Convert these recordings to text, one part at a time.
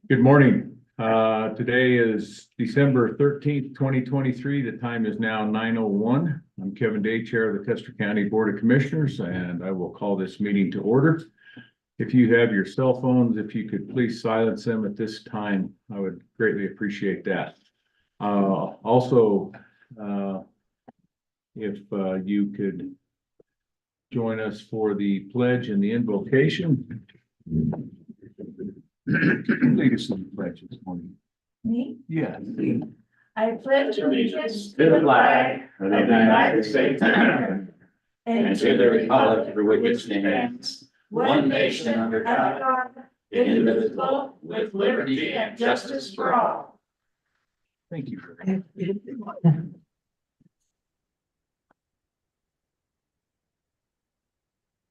Good morning. Today is December 13th, 2023. The time is now 9:01. I'm Kevin Day, Chair of the Custer County Board of Commissioners, and I will call this meeting to order. If you have your cell phones, if you could please silence them at this time, I would greatly appreciate that. Also, if you could join us for the pledge and the invocation. Lead us in the pledge this morning. Me? Yeah. I pledge allegiance to the flag of the United States of America and to the republic for which it stands, one nation under God, indivisible, with liberty and justice for all. Thank you for that.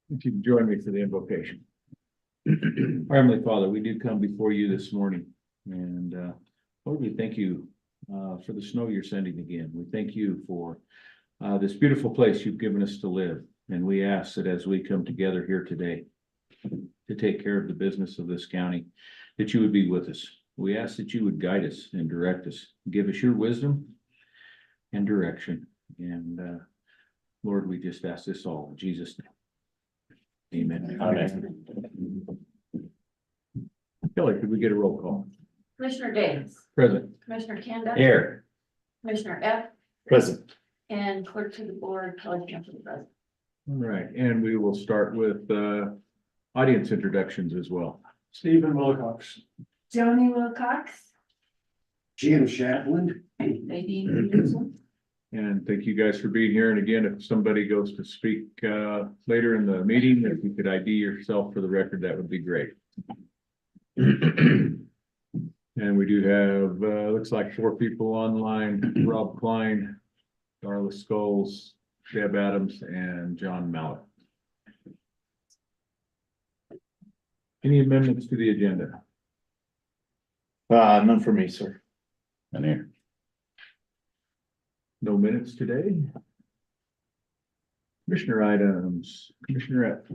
If you can join me for the invocation. Our Heavenly Father, we do come before you this morning, and Lord, we thank you for the snow you're sending again. We thank you for this beautiful place you've given us to live, and we ask that as we come together here today to take care of the business of this county, that you would be with us. We ask that you would guide us and direct us, give us your wisdom and direction. And Lord, we just ask this all in Jesus' name. Amen. Amen. Kelly, could we get a roll call? Commissioner Davis, Present. Commissioner Kanda, Here. Commissioner F, Present. and clerk to the board, Kelly Campbell, president. All right, and we will start with audience introductions as well. Stephen Wilcox. Joni Wilcox, Jim Shaplin. Nadine Peterson. And thank you guys for being here. And again, if somebody goes to speak later in the meeting, if you could ID yourself for the record, that would be great. And we do have, looks like 4 people online: Rob Klein, Darla Scholes, Deb Adams, and John Mallett. Any amendments to the agenda? None for me, sir. None here. No minutes today. Commissioner items, Commissioner F.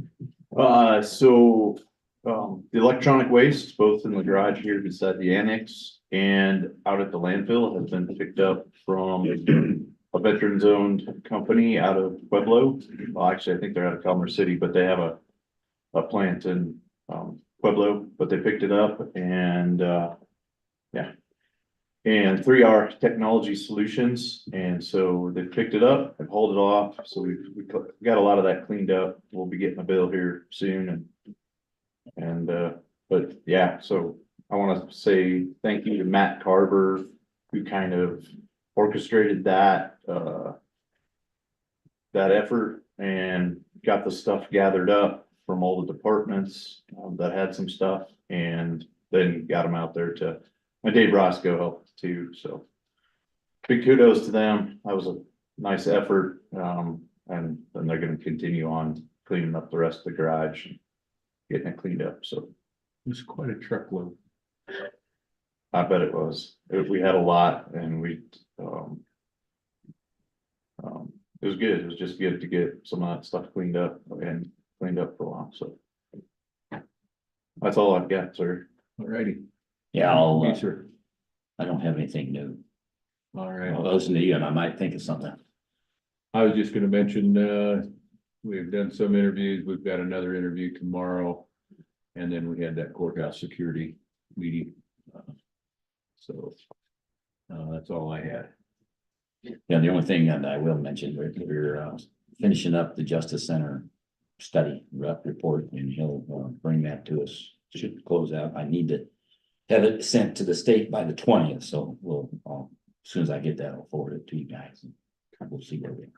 The electronic waste, both in the garage here beside the annex and out at the landfill, has been picked up from a veterans owned company out of Pueblo. Well, actually, I think they're out of Commerce City, but they have a plant in Pueblo, but they picked it up and yeah. And 3R Technology Solutions, and so they picked it up and hauled it off. So we got a lot of that cleaned up. We'll be getting a bill here soon, but yeah. So I want to say thank you to Matt Carver, who kind of orchestrated that effort and got the stuff gathered up from all the departments that had some stuff, and then got them out there to. Dave Roscoe helped too, so big kudos to them. That was a nice effort, and then they're going to continue on cleaning up the rest of the garage, getting it cleaned up. So It was quite a truckload. I bet it was. We had a lot, and it was good. It was just good to get some of that stuff cleaned up for a while. So that's all I've got, sir. All righty. Yeah, Yes, sir. I don't have anything new. All right. I'll listen to you and I might think of something. I was just gonna mention, we've done some interviews. We've got another interview tomorrow. And then we had that courthouse security meeting. So that's all I had. Yeah, the only thing that I will mention, we're finishing up the Justice Center study report, and he'll bring that to us. Should close out. I need to have it sent to the state by the 20th, so as soon as I get that, I'll forward it to you guys. And we'll see where we are.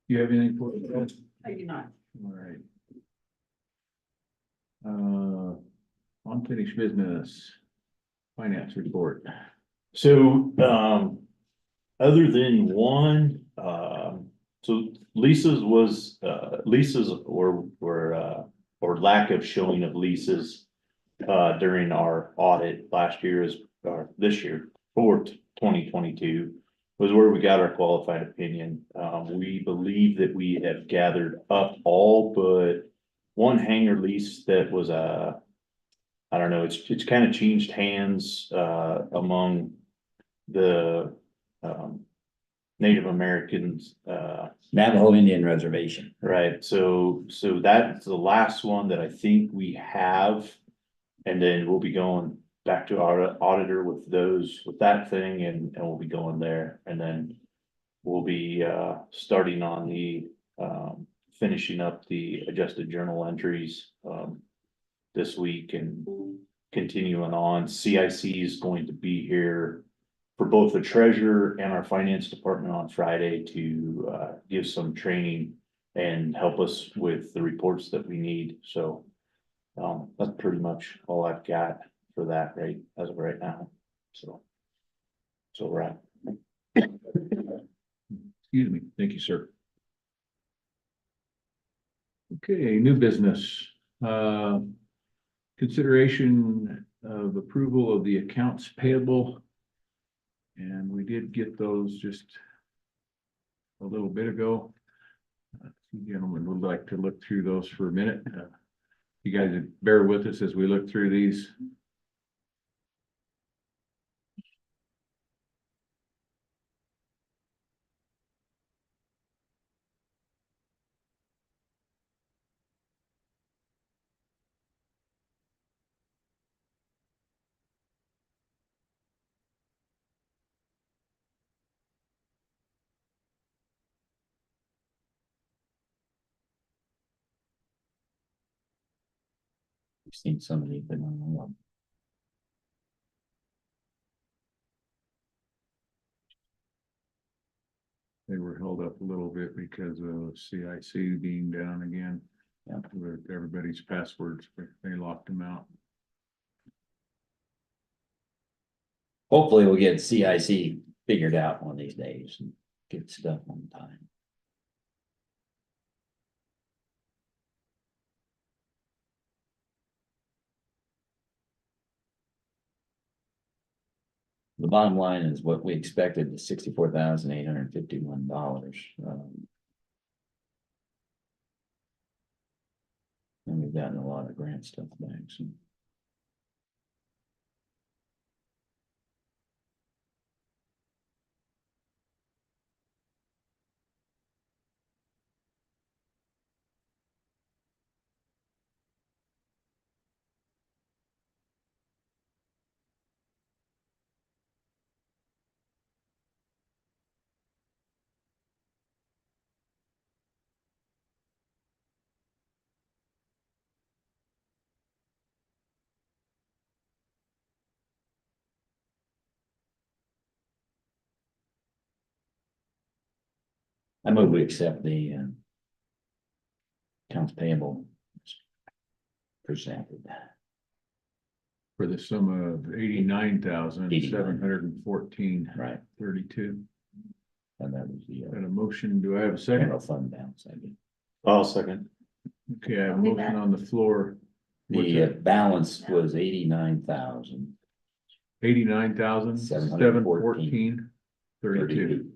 You have anything for us? I do not. All right. Unfinished business, finance report. So, other than one, so leases or lack of showing of leases during our audit last year or this year for 2022 was where we got our qualified opinion. We believe that we have gathered up all but one hangar lease that was I don't know, it's kind of changed hands, among the, Native Americans, Navajo Indian Reservation. right? So that's the last one that I think we have. And then we'll be going back to our auditor with that thing and we'll be going there. And then we'll be, starting on the, finishing up the adjusted journal entries, this week and continuing on. CIC is going to be here for both the treasurer and our finance department on Friday to give some training and help us with the reports that we need. So that's pretty much all I've got for that right as of right now. So we're at. Excuse me. Thank you, sir. Okay, new business. Consideration of approval of the accounts payable. And we did get those just a little bit ago. You gentlemen would like to look through those for a minute. You guys bear with us as we look through these. We've seen some of these, but not a lot. They were held up a little bit because of CIC being down again. Yeah. With everybody's passwords, they locked them out. Hopefully we'll get CIC figured out one of these days and get stuff on time. The bottom line is what we expected, the $64,851. And we've gotten a lot of grant stuff back, so. I move we accept the accounts payable presented. For the sum of $89,714.32. Right, 32. and that was the Got a motion. Do I have a second? general fund balance, I guess. I'll second. Okay, I have a motion on the floor. The balance was 89,000. 89,714.32.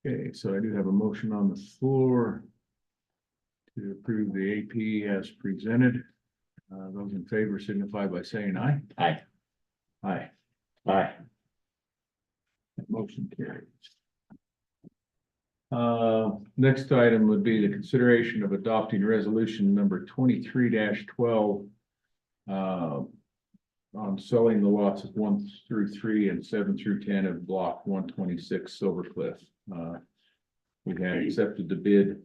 Okay, so I do have a motion on the floor to approve the AP as presented. Those in favor signify by saying aye. Aye. Aye. Aye. That motion carries. Next item would be the consideration of adopting resolution number 23-12 on selling the lots of 1 through 3 and 7 through 10 of block 126 Silver Cliff. We had accepted the bid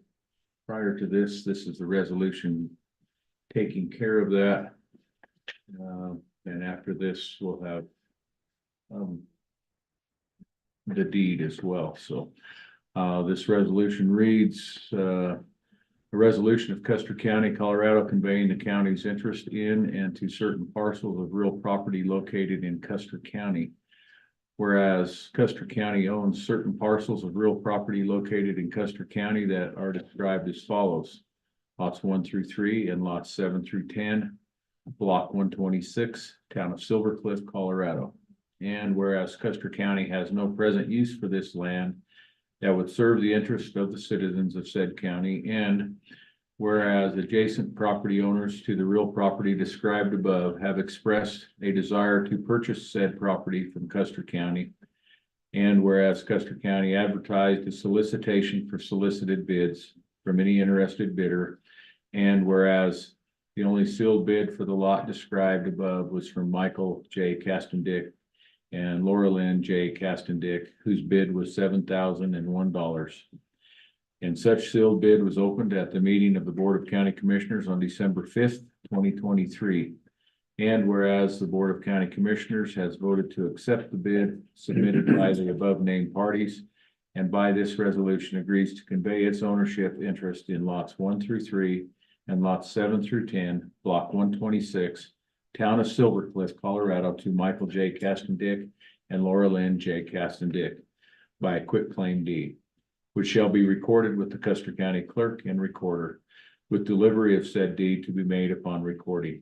prior to this. This is the resolution taking care of that. And after this, we'll have the deed as well. So this resolution reads, a resolution of Custer County, Colorado, conveying the county's interest in and to certain parcels of real property located in Custer County. Whereas Custer County owns certain parcels of real property located in Custer County that are described as follows: lots 1 through 3 and lots 7 through 10, block 126, town of Silver Cliff, Colorado. and whereas Custer County has no present use for this land that would serve the interest of the citizens of said county, and whereas adjacent property owners to the real property described above have expressed a desire to purchase said property from Custer County, and whereas Custer County advertised a solicitation for solicited bids from any interested bidder, and whereas the only sealed bid for the lot described above was from Michael J. Castendick and Laura Lynn J. Castendick, whose bid was $7,001. And such sealed bid was opened at the meeting of the Board of County Commissioners on December 5th, 2023. And whereas the Board of County Commissioners has voted to accept the bid submitted by the above named parties, and by this resolution agrees to convey its ownership interest in lots 1 through 3 and lots 7 through 10, block 126, town of Silver Cliff, Colorado, to Michael J. Castendick and Laura Lynn J. Castendick by a quitclaim deed, which shall be recorded with the Custer County Clerk and Recorder, with delivery of said deed to be made upon recording.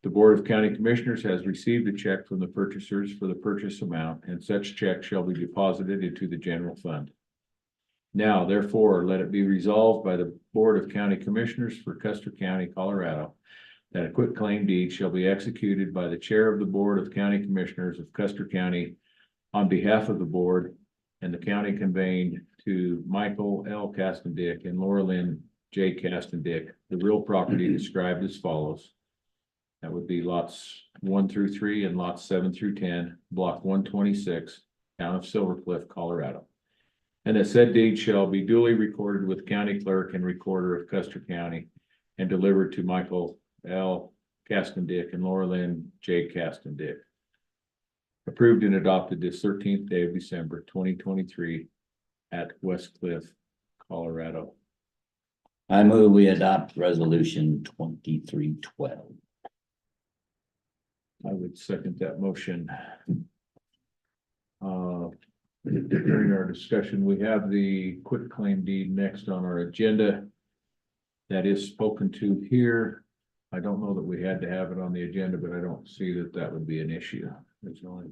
The Board of County Commissioners has received a check from the purchasers for the purchase amount, and such check shall be deposited into the general fund. Now, therefore, let it be resolved by the Board of County Commissioners for Custer County, Colorado, that a quitclaim deed shall be executed by the Chair of the Board of County Commissioners of Custer County on behalf of the board and the county conveying to Michael L. Castendick and Laura Lynn J. Castendick the real property described as follows. That would be lots 1 through 3 and lots 7 through 10, block 126, town of Silver Cliff, Colorado. And that said deed shall be duly recorded with County Clerk and Recorder of Custer County and delivered to Michael L. Castendick and Laura Lynn J. Castendick. Approved and adopted this 13th day of December, 2023 at West Cliff, Colorado. I move we adopt resolution 2312. I would second that motion. During our discussion, we have the quitclaim deed next on our agenda. That is spoken to here. I don't know that we had to have it on the agenda, but I don't see that that would be an issue. That's the only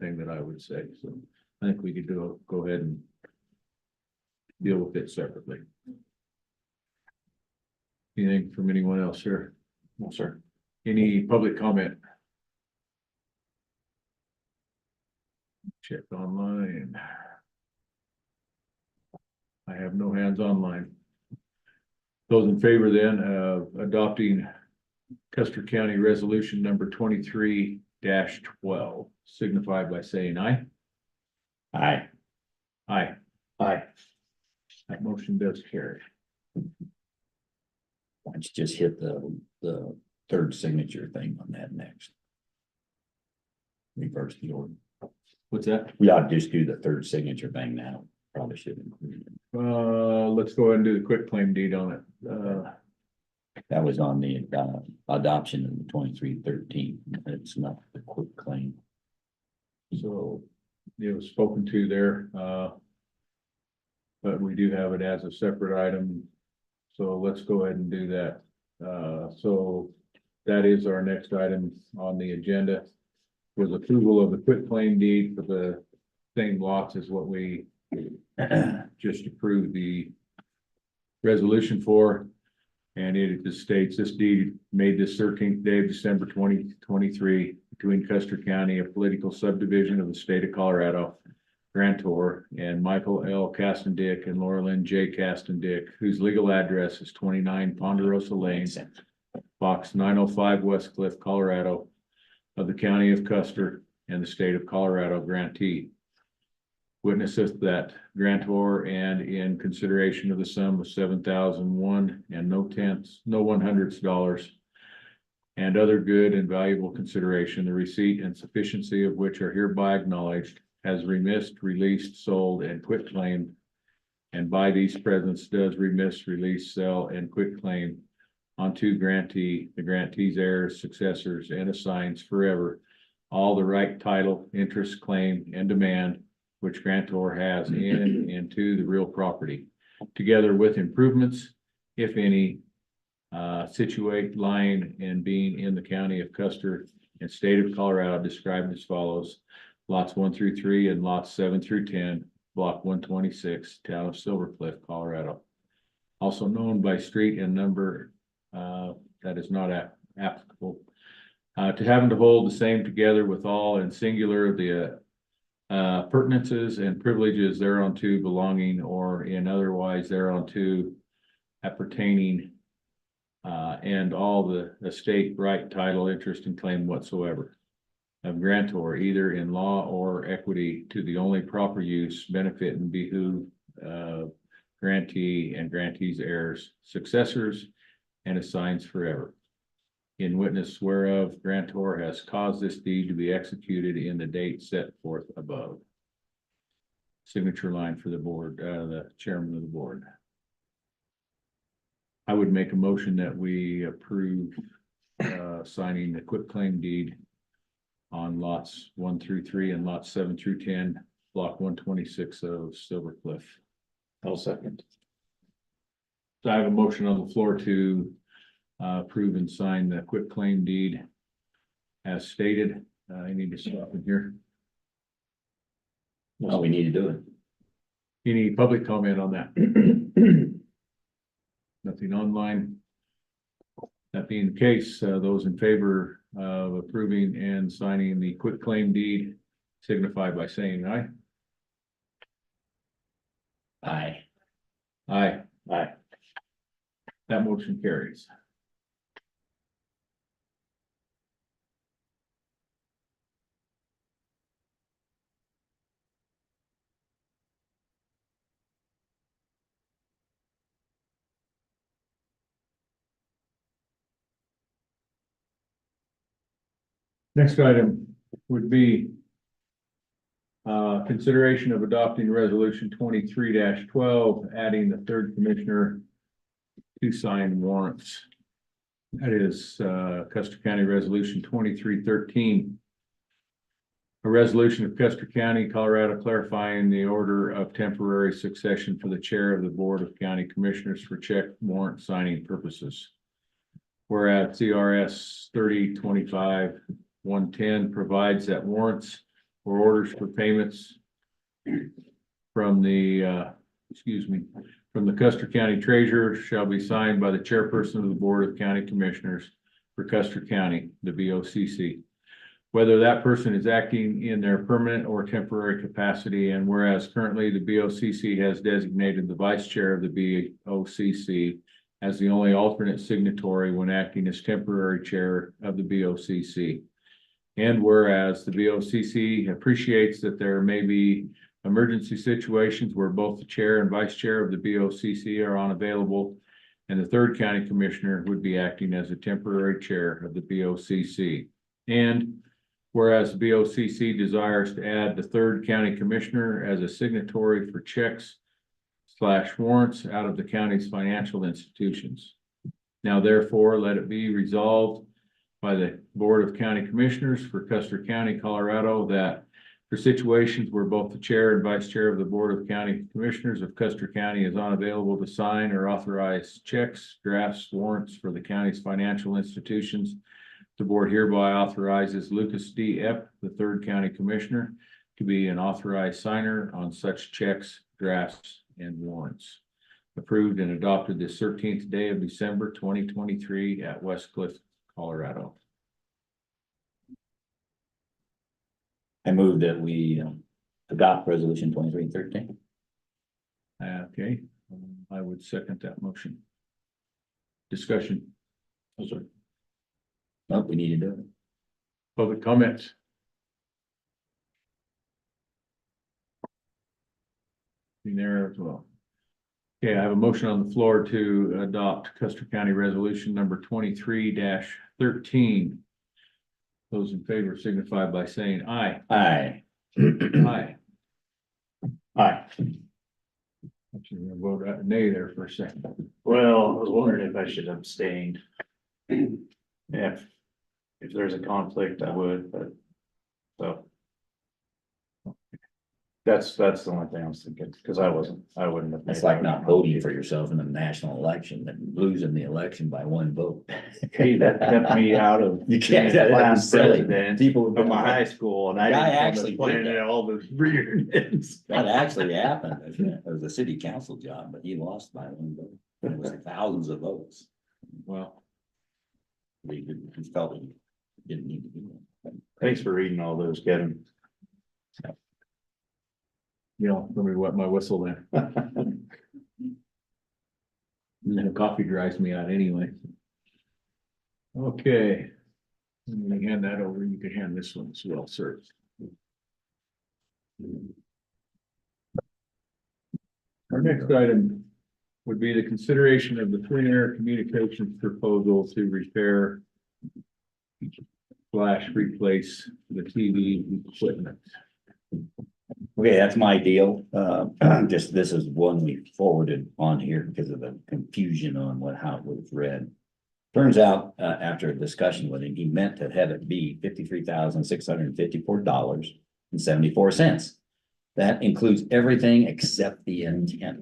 thing that I would say. So I think we could go ahead and deal with it separately. Anything from anyone else here? No, sir. Any public comment? Check online. I have no hands online. Those in favor then of adopting Custer County Resolution number 23-12 signify by saying aye. Aye. Aye. Aye. That motion does carry. Why don't you just hit the third signature thing on that next? Reverse the order. What's that? We ought to just do the third signature thing now. Probably should include it. Let's go ahead and do the quitclaim deed on it. That was on the adoption of the 2313. It's not the quick claim. So it was spoken to there, but we do have it as a separate item. So let's go ahead and do that. So that is our next item on the agenda, was approval of the quitclaim deed for the same lots as what we just approved the resolution for. And it just states this deed made this 13th day of December 2023 between Custer County, a political subdivision of the state of Colorado, grantor, and Michael L. Castendick and Laura Lynn J. Castendick, whose legal address is 29 Ponderosa Lane, box 905, West Cliff, Colorado, of the county of Custer and the state of Colorado grantee. Witnesseth that grantor and in consideration of the sum of $7,001 and no 100ths dollars and other good and valuable consideration, the receipt and sufficiency of which are hereby acknowledged, has remissed, released, sold, and quitclaimed, and by these presents does remiss, release, sell, and quitclaim onto grantee, the grantee's heirs, successors, and assigns forever all the right, title, interest, claim, and demand which grantor has in and to the real property, together with improvements, if any, situate, lying, and being in the county of Custer and state of Colorado described as follows. Lots 1 through 3 and lots 7 through 10, block 126, town of Silver Cliff, Colorado. Also known by street and number that is not applicable. To having to hold the same together with all and singular the pertinences and privileges thereunto belonging or in otherwise thereunto appertaining and all the estate, right, title, interest, and claim whatsoever of grantor, either in law or equity, to the only proper use, benefit, and behoove grantee and grantee's heirs, successors, and assigns forever. In witness whereof, grantor has caused this deed to be executed in the date set forth above. Signature line for the board, the chairman of the board. I would make a motion that we approve signing the quitclaim deed on lots 1 through 3 and lots 7 through 10, block 126 of Silver Cliff. I'll second. So I have a motion on the floor to approve and sign the quitclaim deed as stated. I need to stop in here. Well, we need to do it. Any public comment on that? Nothing online. That being the case, those in favor of approving and signing the quitclaim deed signify by saying aye. Aye. Aye. Aye. That motion carries. Next item would be consideration of adopting resolution 23-12, adding the third commissioner to sign warrants. That is Custer County Resolution 2313. A resolution of Custer County, Colorado, clarifying the order of temporary succession for the chair of the Board of County Commissioners for check warrant signing purposes. Whereas CRS 3025-110 provides that warrants or orders for payments from the from the Custer County Treasurer shall be signed by the chairperson of the Board of County Commissioners for Custer County, the BOCC. Whether that person is acting in their permanent or temporary capacity, and whereas currently the BOCC has designated the vice chair of the BOCC as the only alternate signatory when acting as temporary chair of the BOCC. And whereas the BOCC appreciates that there may be emergency situations where both the chair and vice chair of the BOCC are unavailable, and the third county commissioner would be acting as a temporary chair of the BOCC. And whereas the BOCC desires to add the third county commissioner as a signatory for checks / warrants out of the county's financial institutions. Now therefore, let it be resolved by the Board of County Commissioners for Custer County, Colorado, that for situations where both the chair and vice chair of the Board of County Commissioners of Custer County is unavailable to sign or authorize checks, drafts, warrants for the county's financial institutions, the board hereby authorizes Lucas D. Epp, the third county commissioner, to be an authorized signer on such checks, drafts, and warrants. Approved and adopted this 13th day of December 2023 at West Cliff, Colorado. I move that we adopt resolution 2313. Okay, I would second that motion. Discussion. Nope, we need to do it. Public comments. In there as well. Okay, I have a motion on the floor to adopt Custer County Resolution number 23-13. Those in favor signify by saying aye. Aye. Aye. Aye. Actually, I'm gonna vote nay there for a second. Well, I was wondering if I should abstain. If there's a conflict, I would, but so. That's the only thing I was thinking, because I wouldn't have. It's made like that not voting for yourself in a national election and losing the election by one vote. Hey, that kept me out of. You can't, being that class was silly. president People have of been, my high that school, and I Guy didn't actually actually did plan that. all the reunions. actually happened. It was a city council job, but he lost by one vote. It was thousands of votes. Well, He felt he didn't need to do that. Thanks for reading all those, Kevin. let me wet my whistle then. And then coffee dries me out anyway. Okay. I'm gonna hand that over. You can hand this one as well, sir. Our next item would be the consideration of the Twin Air Communications proposal to repair / replace the TV equipment. Okay, that's my deal. Just, this is one we forwarded on here because of the confusion on how it was read. Turns out, after a discussion with him, he meant to have it be $53,654.74. That includes everything except the antenna.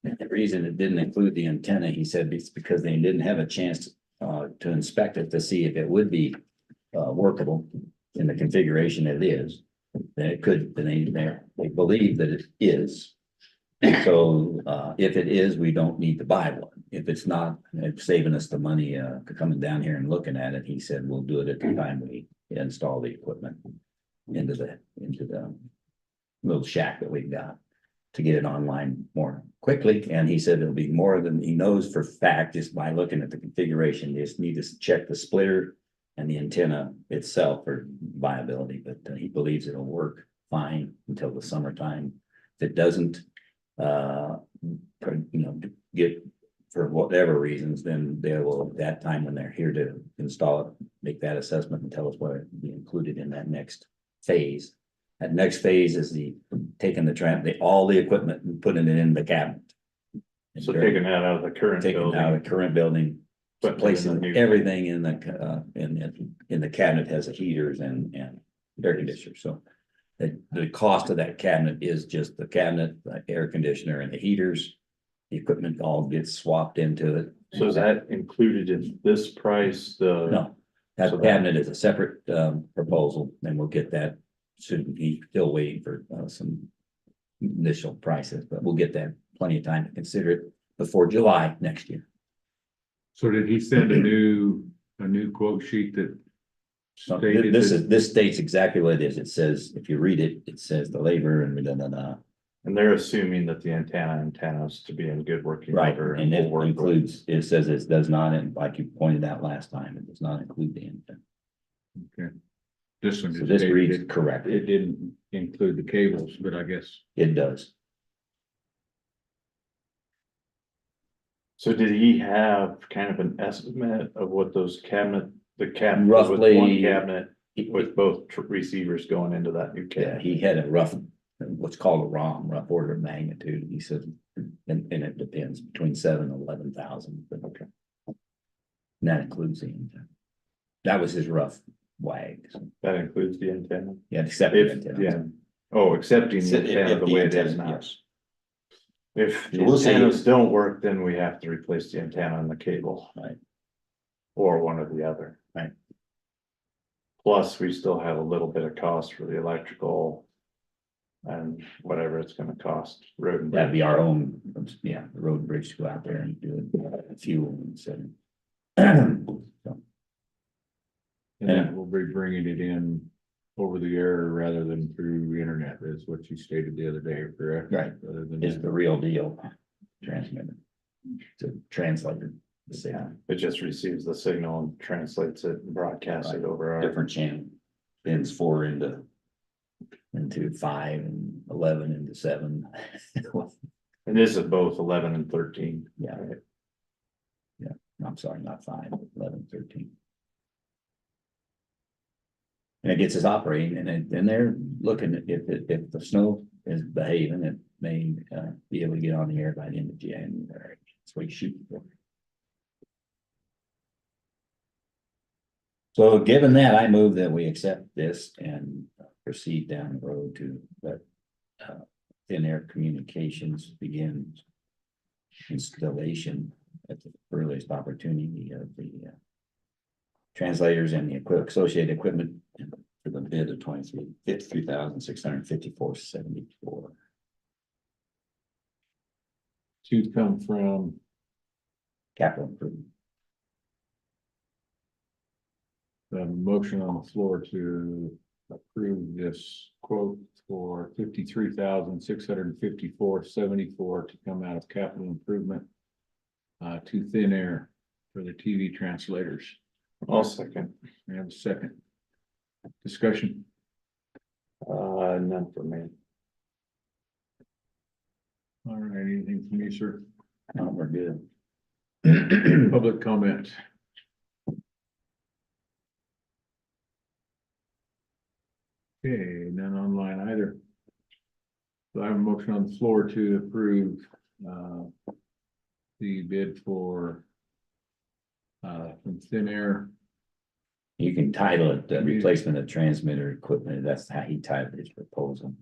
And the reason it didn't include the antenna, he said, it's because they didn't have a chance to inspect it to see if it would be workable in the configuration it is. Then it could, they believe that it is. So if it is, we don't need to buy one. If it's not, it's saving us the money coming down here and looking at it. He said, we'll do it at the time we install the equipment into the little shack that we've got to get it online more quickly. And he said it'll be more than he knows for fact, just by looking at the configuration. You just need to check the splitter and the antenna itself for viability, but he believes it'll work fine until the summertime. If it doesn't, get for whatever reasons, then they will, at that time when they're here to install it, make that assessment and tell us what will be included in that next phase. That next phase is taking all the equipment and putting it in the cabinet. So taking that out of the current Taking out building. of the current building, Putting it in the placing new- everything in the cabinet has the heaters and air conditioner, so. The cost of that cabinet is just the cabinet, the air conditioner and the heaters. The equipment all gets swapped into it. So is that included in this price, No, that So that- cabinet is a separate proposal, and we'll get that soon. He's still waiting for some initial prices, but we'll get that plenty of time to consider it before July next year. So did he send a new quote sheet that So stated this that- this states exactly what it is. It says, if you read it, it says the labor and and they're assuming that the antennas to be in good working right, order. and will it work with- includes, it says it does not, and like you pointed out last time, it does not include the antenna. Okay. This one. So just this stated reads it- correct. It didn't include the cables, but I guess. It does. So did he have kind of an estimate of what the cabinet with one Roughly- cabinet with both receivers going into that new Yeah, cabinet? he had a rough, what's called a ROM, rough order of magnitude. He said, and it depends between 7,000 and 11,000, but okay. And that includes the antenna. That was his rough wag. So, That includes the antenna? yeah, except the If, antenna. yeah, oh, accepting the Except if antenna the the way it is antenna, now. yes. If the So we'll see. antennas don't work, then we have to replace the antenna and the cable. Right. Or one or the other. Right. Plus, we still have a little bit of cost for the electrical. And whatever it's gonna cost, road and That'd be bridge. our own, yeah, the road bridge to go out there and do it, fuel and so. And then we'll be bringing it in over the air rather than through the internet, is what you stated the other day, correct? Right. Rather than Is the real deal transmitted to translator. Yeah, it just receives the signal and translates it and broadcasts it over our. Different channel, pins 4 into 5 and 11 into 7. And this is both 11 and 13. Yeah. Yeah, I'm sorry, not 5, 11, 13. And it gets us operating and they're looking at if the snow is behaving, it may be able to get on the air by the end of January. That's what you shoot for. So given that, I move that we accept this and proceed down the road to let Thin Air Communications begins installation at the earliest opportunity of the translators and the associated equipment for the bid of 53,654.74. To come from, Capital improvement. the motion on the floor to approve this quote for 53,654.74 to come out of capital improvement to Thin Air for the TV translators. I'll second. We have a second. Discussion. None for me. All right, anything from you, sir? We're good. Public comment. Okay, none online either. So I have a motion on the floor to approve the bid for from Thin Air. You can title it the replacement of transmitter equipment. That's how he titled his proposal.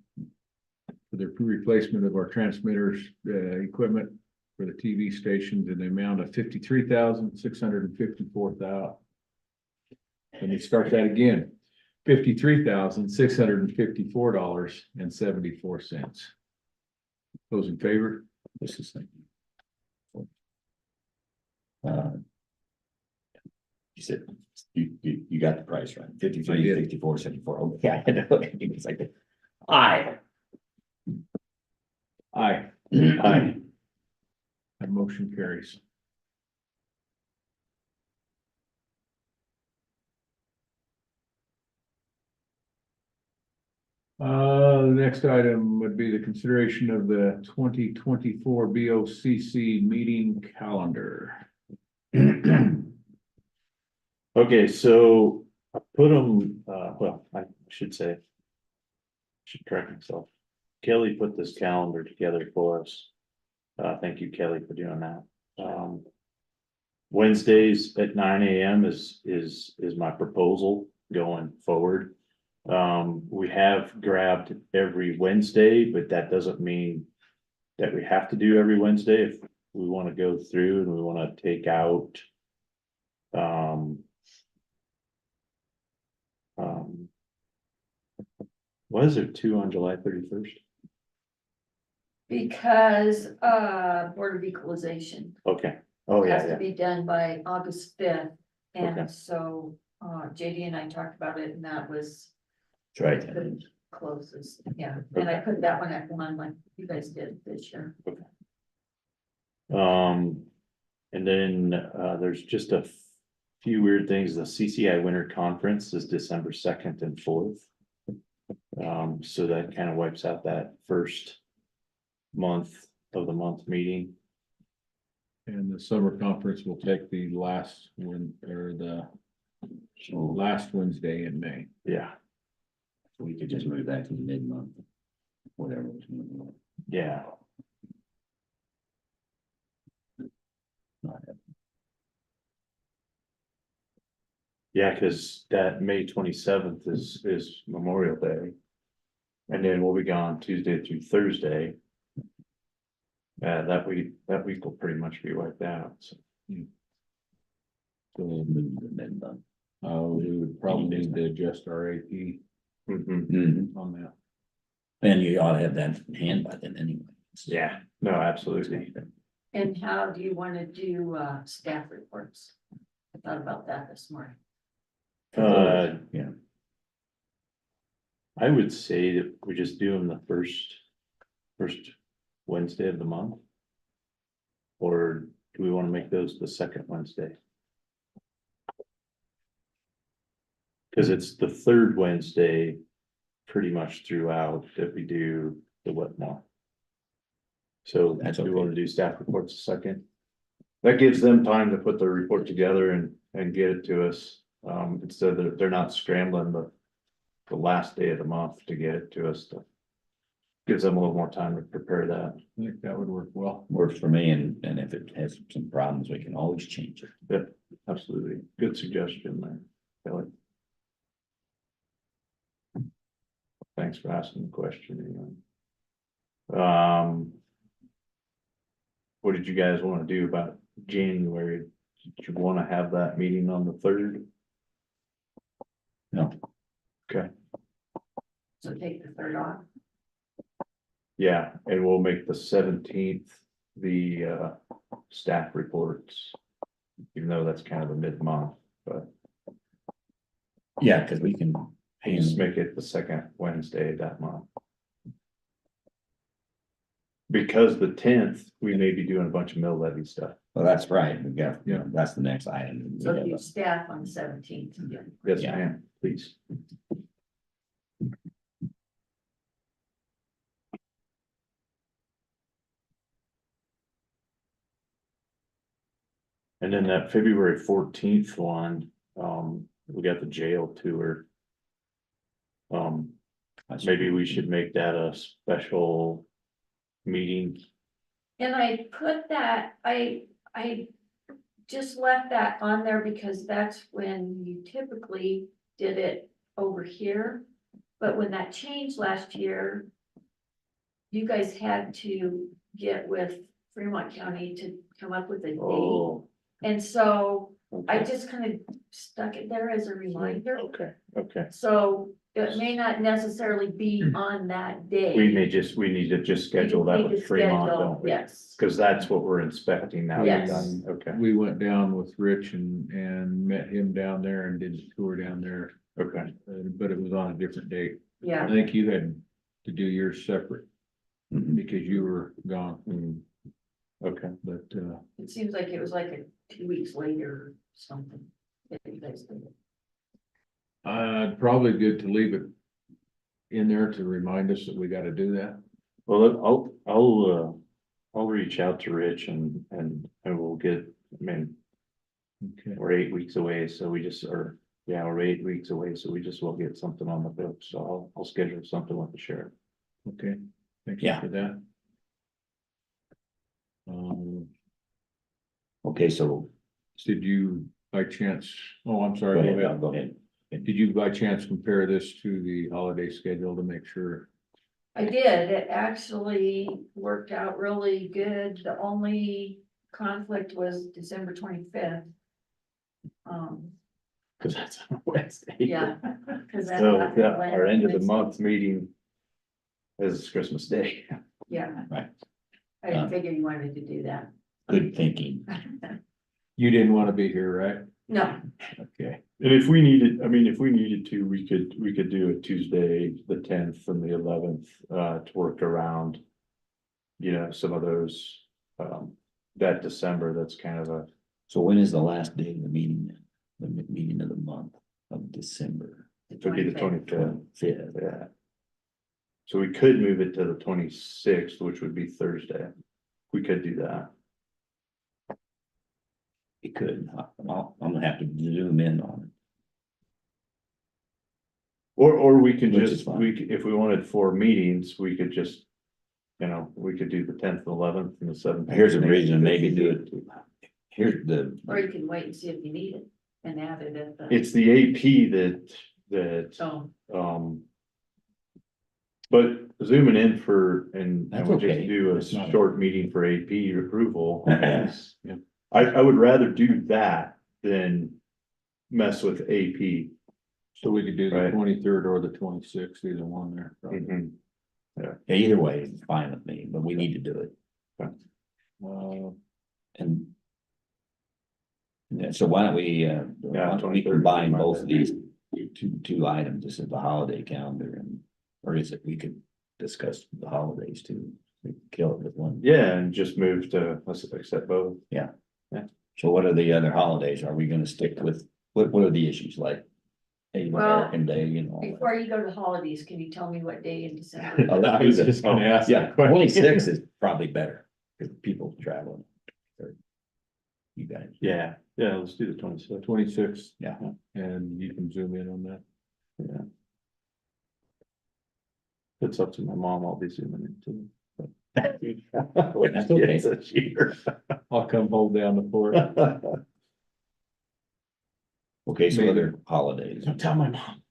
For the replacement of our transmitters, equipment for the TV stations in the amount of $53,654. Let me start that again. $53,654.74. Those in favor? This is like. You said, you got the price right, 53, 54, 74. Okay, I had to look at you. It's like, aye. Aye. Aye. That motion carries. The next item would be the consideration of the 2024 BOCC meeting calendar. Okay, so I put them, well, I should say. Should correct myself. Kelly put this calendar together for us. Thank you, Kelly, for doing that. Wednesdays at 9 AM is my proposal going forward. We have grabbed every Wednesday, but that doesn't mean that we have to do every Wednesday. If we want to go through and we want to take out why is there 2 on July 31st? Because, Board of Equalization Okay, oh, has to yeah, be done by August 5th. Okay. And so, JD and I talked about it and that was That's right. the closest, yeah. And I put that one at 1 like you guys did this year. and then, there's just a few weird things. The CCI Winter Conference is December 2nd and 4th. So that kind of wipes out that first month of the month meeting. And the summer conference will take the last one or the last Wednesday in May. Yeah, So we could just move that to the mid-month, whatever. yeah. Yeah, because that May 27th is Memorial Day. And then we'll be gone Tuesday through Thursday. That week will pretty much be wiped out, so. So we'll move to mid-month. We would probably need to adjust our AP on that. And you ought to have that in hand by then anyway. Yeah, no, absolutely. And how do you want to do, staff reports? I thought about that this morning. Yeah. I would say that we just do them the first Wednesday of the month. Or do we want to make those the second Wednesday? Cause it's the third Wednesday pretty much throughout that we do the Wetmore. So That's do we okay. want to do staff reports a second? That gives them time to put the report together and get it to us. Instead of they're not scrambling the last day of the month to get it to us. Gives them a little more time to prepare that. I think that would work well. Works for me, and if it has some problems, we can always change it. Yep, absolutely. Good suggestion there, Kelly. Thanks for asking the question, anyway. What did you guys wanna do about January? Did you wanna have that meeting on the 3rd? No, Okay, So take the 3rd off. yeah, and we'll make the 17th the staff reports. Even though that's kind of a mid-month, but yeah, cause we can. we'll just make it the second Wednesday of that month. Because the 10th, we may be doing a bunch of mill levy stuff. Well, that's right, we got, Yeah. that's the next item. So do staff on the 17th. Yes, Yeah. ma'am, please. And then that February 14th one, we got the jail tour. Maybe we should make that a special meeting. And I put that, I just left that on there because that's when you typically did it over here. But when that changed last year, you guys had to get with Fremont County to come up with a date. Oh. And so I Okay, just kind of stuck it there as a reminder. okay. So it may not necessarily be on that day. We need to just schedule that We need with to Fremont, schedule, don't we? yes. Cause that's what we're inspecting now. Yes. Okay, We went down with Rich and met him down there and did the tour down there, okay. but it was on a different date. I Yeah, think you had to do yours separate Mhm. because you were gone, Okay, but, it seems like it was like 2 weeks later or something. that you guys did it. probably good to leave it in there to remind us that we gotta do that. well, I'll reach out to Rich and we'll get, I mean, Okay, we're 8 weeks away, so we just, we're 8 weeks away, so we just will get something on the books, so I'll schedule something with the sheriff. okay, thank you Yeah. for that. Um, Okay, so, did you by chance, oh, I'm sorry, go go ahead, ahead. go ahead. Did you by chance compare this to the holiday schedule to make sure? I did, it actually worked out really good. The only conflict was December 25th. Cause that's on Wednesday. Yeah. Cause that's So, after yeah, our end of the Wednesday. month meeting is Christmas Day. Yeah. Right. I didn't figure you wanted to do that. Good thinking. You didn't wanna be here, right? No, Okay, And if we needed, I mean, if we needed to, we could do a Tuesday, the 10th and the 11th, to work around. You know, some of those, that December, that's kind of a, So when is the last day of the meeting? The meeting of the month of December? it would be the 25th, Fifth. yeah. So we could move it to the 26th, which would be Thursday. We could do that. It could, I'm gonna have to zoom in on Or we can Which is just, fine. if we wanted 4 meetings, we could just, we could do the 10th, 11th and the 17th. it. Here's a reason, maybe do it. Here's or you can wait and see if you need it and add it at the. It's the AP that, So, but zooming in and That's we'll just okay. do a That's not- short meeting for AP approval. Yeah. I would rather do that than mess with AP. so we could do the Right. 23rd or the 26th, either one there. Mhm. Yeah, either way, it's fine with me, but we need to do it. Uh, And. Yeah, so why don't we, why don't we 23rd, combine my both bad. of these two items, this is the holiday calendar and, or is it, we could discuss the holidays too. We could kill it with one. Yeah, and just move to, let's accept both. So what are the other holidays? Are we gonna stick with, what are the issues like? Native Well, American Day, you know? before you go to holidays, can you tell me what day in December? Oh, let's I do was that. just gonna ask. Yeah, that question. 26 is probably better, because people traveling. Or You guys, Yeah, let's do the 26th. 26th. Yeah. And you can zoom in on that. Yeah. It's up to my mom, I'll be zooming into. That's okay. This year. I'll come hold down the fort. okay, so Maybe. other holidays, Don't tell my mom.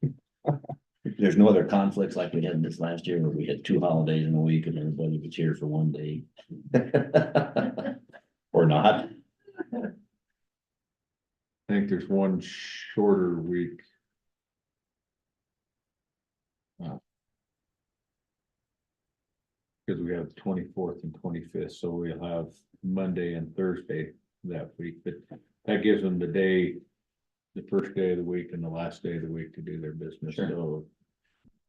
there's no other conflicts like we had this last year where we had 2 holidays in a week and everybody was here for 1 day. Or not. I think there's one shorter week. Because we have 24th and 25th, so we'll have Monday and Thursday that week, but that gives them the day, the first day of the week and the last day of the week to do their business, Sure. so.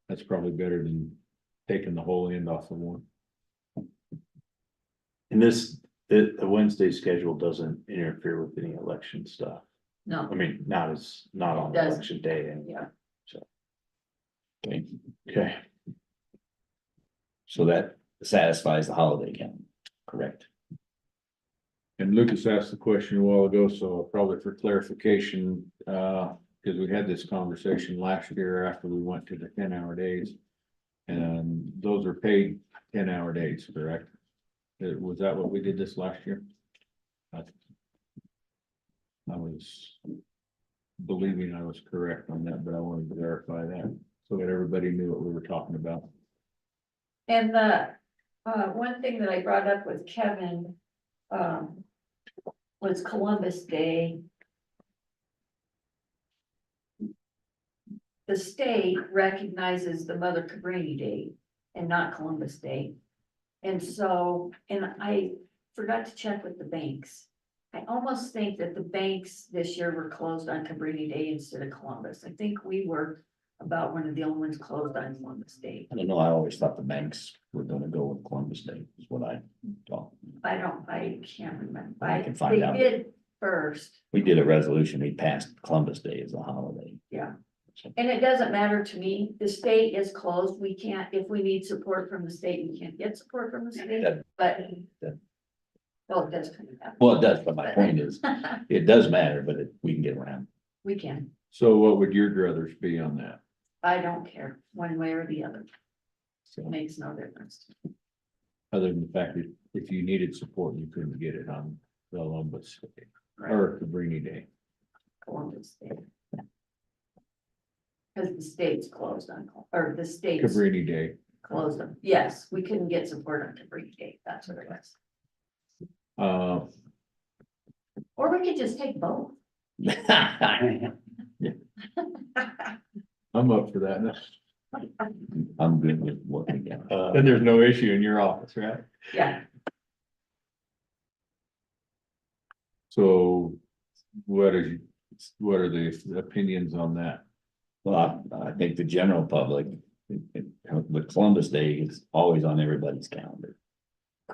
That's probably better than taking the whole end off of one. And the Wednesday schedule doesn't interfere with any election stuff. No, I mean, not on Doesn't. election day and yeah, Okay, okay. so that satisfies the holiday count, correct? And Lucas asked the question a while ago, so probably for clarification, because we had this conversation last year after we went to the 10-hour days. And those are paid 10-hour days, correct? Was that what we did this last year? I was believing I was correct on that, but I wanted to verify that so that everybody knew what we were talking about. and the, one thing that I brought up with Kevin, was Columbus Day. The state recognizes the Mother Cabrini Day and not Columbus Day. And so, and I forgot to check with the banks. I almost think that the banks this year were closed on Cabrini Day instead of Columbus. I think we were about one of the only ones closed on Columbus Day. I don't know, I always thought the banks were gonna go with Columbus Day, is what I thought. I can't remember. I can find out. They did first, We did a resolution, we passed Columbus Day as a holiday. yeah. And it doesn't matter to me. The state is closed. We can't, if we need support from the state, we can't get support from the state, That- but. that- Well, it does kind of happen. Well, it does, but my point is, it does matter, but we can get around. We can. So what would your druthers be on that? I don't care one way or the other. It So, makes no difference. other than the fact that if you needed support, you couldn't get it on the Columbus Day or Cabrini Day. Columbus Day. Because the state's closed on, or the state's Cabrini Day. closed on, yes, we couldn't get support on Cabrini Day, that's what it was. Or we could just take both. I'm up for that. I'm good with what we got. Then there's no issue in your office, right? Yeah, So what are the opinions on that? Well, I think the general public, with Columbus Day is always on everybody's calendar.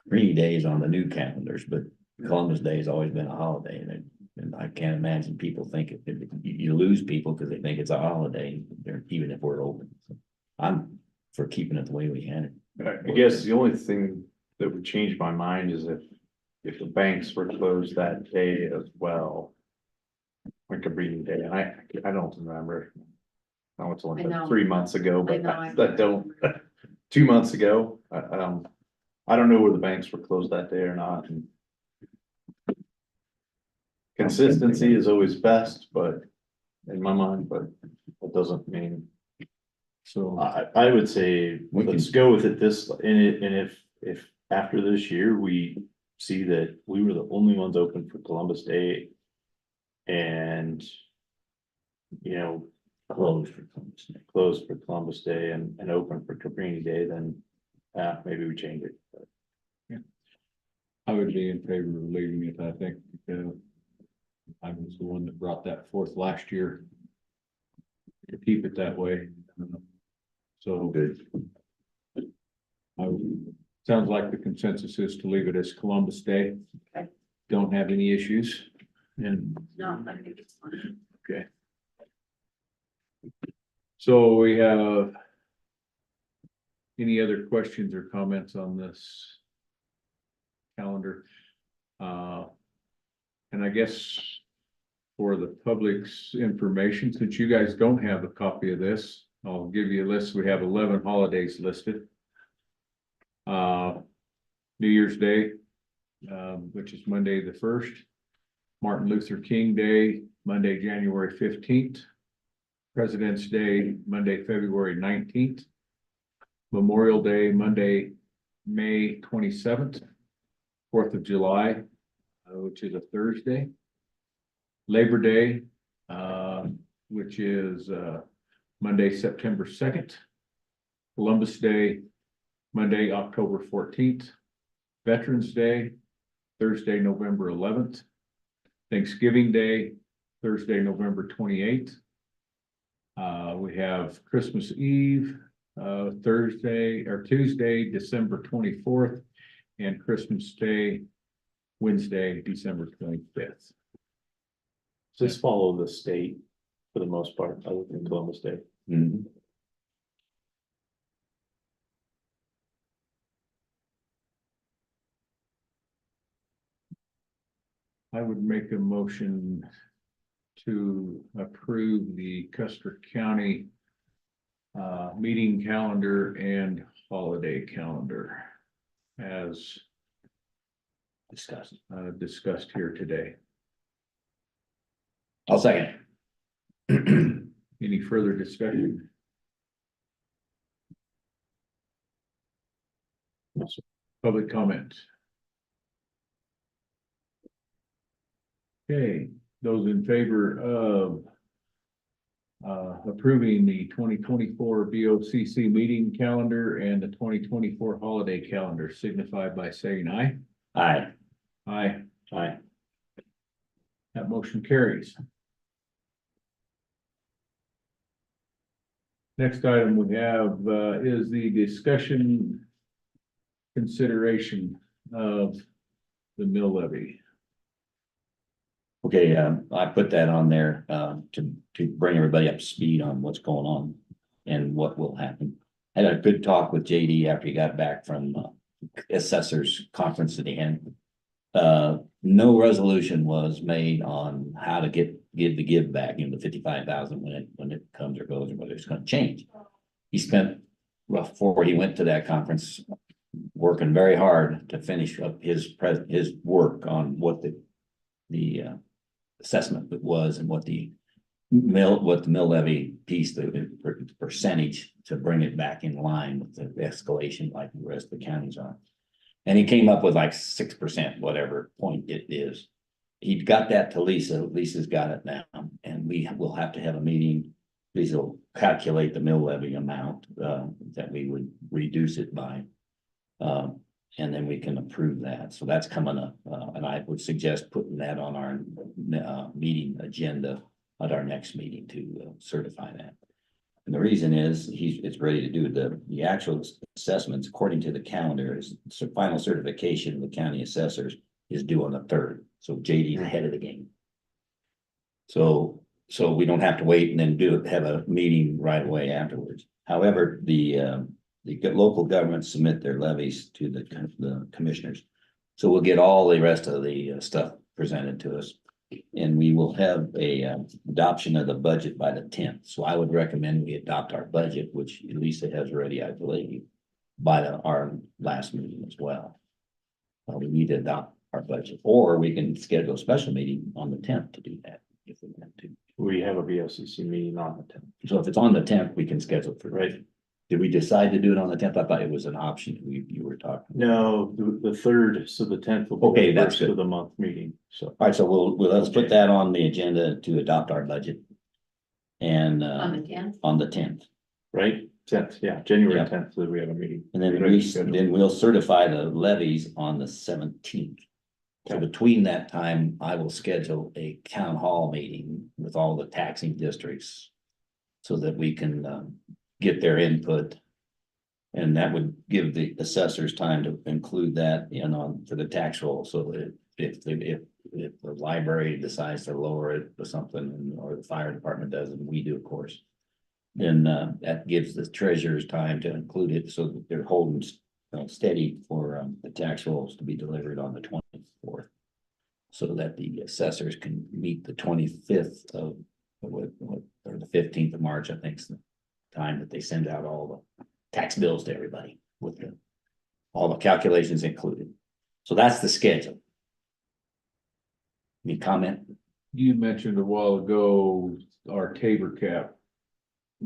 Rainy Day is on the new calendars, but Columbus Day has always been a holiday, and I can't imagine people think you lose people because they think it's a holiday, even if we're open. So I'm for keeping it the way we had it. I guess the only thing that would change my mind is if the banks were closed that day as well. Like a breeding day, and I don't remember. I know it's only I know. 3 months ago, but I that don't, 2 months ago, I don't know where the banks were closed that day or not. And consistency is always best, but in my mind, but that doesn't mean. So I would say, We let's go with it and if after this year, we see that we were the only ones open for Columbus Day. And, you know, Closed for Columbus Day. closed for Columbus Day and open for Cabrini Day, then, maybe we change it. I would be in favor of leaving it, I think, I was the one that brought that forth last year. To keep it that way. So Good. sounds like the consensus is to leave it as Columbus Day. Okay. Don't have any issues. And, no, I think it's fine. okay. So we have. Any other questions or comments on this? Calendar? And I guess. For the public's information, since you guys don't have a copy of this, I'll give you a list. We have 11 holidays listed. New Year's Day, which is Monday the 1st. Martin Luther King Day, Monday, January 15th. President's Day, Monday, February 19th. Memorial Day, Monday, May 27th. 4th of July, which is a Thursday. Labor Day, which is Monday, September 2nd. Columbus Day, Monday, October 14th. Veterans Day, Thursday, November 11th. Thanksgiving Day, Thursday, November 28th. We have Christmas Eve, Thursday or Tuesday, December 24th, and Christmas Day, Wednesday, December 25th. Just follow the state for the most part, other than Columbus Day. Mhm. I would make a motion to approve the Custer County meeting calendar and holiday calendar as Discussed. discussed here today. I'll second. Any further discussion? Public comment? Okay, those in favor of approving the 2024 BOCC meeting calendar and the 2024 holiday calendar signify by saying aye. Aye. Aye. Aye. That motion carries. Next item we have is the discussion consideration of the mill levy. Okay, I put that on there, to bring everybody up to speed on what's going on and what will happen. I had a good talk with JD after he got back from, assessors conference at the end. No resolution was made on how to give the give back, the 55,000 when it comes or goes, or whether it's gonna change. He spent, well, before he went to that conference, working very hard to finish up his work on what the assessment was and what the mill levy piece, the percentage to bring it back in line with the escalation like the rest of the counties are. And he came up with like 6%, whatever point it is. He got that to Lisa. Lisa's got it now, and we will have to have a meeting. Lisa will calculate the mill levy amount that we would reduce it by. And then we can approve that. So that's coming up. And I would suggest putting that on our meeting agenda at our next meeting to certify that. And the reason is it's ready to do the actual assessments according to the calendar is final certification of the county assessors is due on the 3rd. So JD's ahead of the game. So we don't have to wait and then have a meeting right away afterwards. However, the local governments submit their levies to the commissioners. So we'll get all the rest of the stuff presented to us. And we will have a adoption of the budget by the 10th. So I would recommend we adopt our budget, which Lisa has already, I believe, by our last meeting as well. We need to adopt our budget, or we can schedule a special meeting on the 10th to do that if we want to. We have a BOCC meeting on the 10th. So if it's on the 10th, we can schedule it for. Right. Did we decide to do it on the 10th? I thought it was an option you were talking. No, the 3rd, so the 10th will be Okay, the that's first of good. the month meeting, so. All right, so let's put that on the agenda to adopt our budget. And On the 10th. on the 10th. Right, 10th, yeah, January Yeah. 10th, so we have a meeting. And then Ready to schedule. then we'll certify the levies on the 17th. So between that time, I will schedule a town hall meeting with all the taxing districts. So that we can get their input. And that would give the assessors time to include that for the tax roll, so that if the library decides to lower it or something, or the fire department does, and we do, of course. Then that gives the treasurers time to include it, so that they're holding steady for the tax rolls to be delivered on the 24th. So that the assessors can meet the 25th of or the 15th of March, I think is the time that they send out all the tax bills to everybody with all the calculations included. So that's the schedule. Any comment? You mentioned a while ago our Tabor cap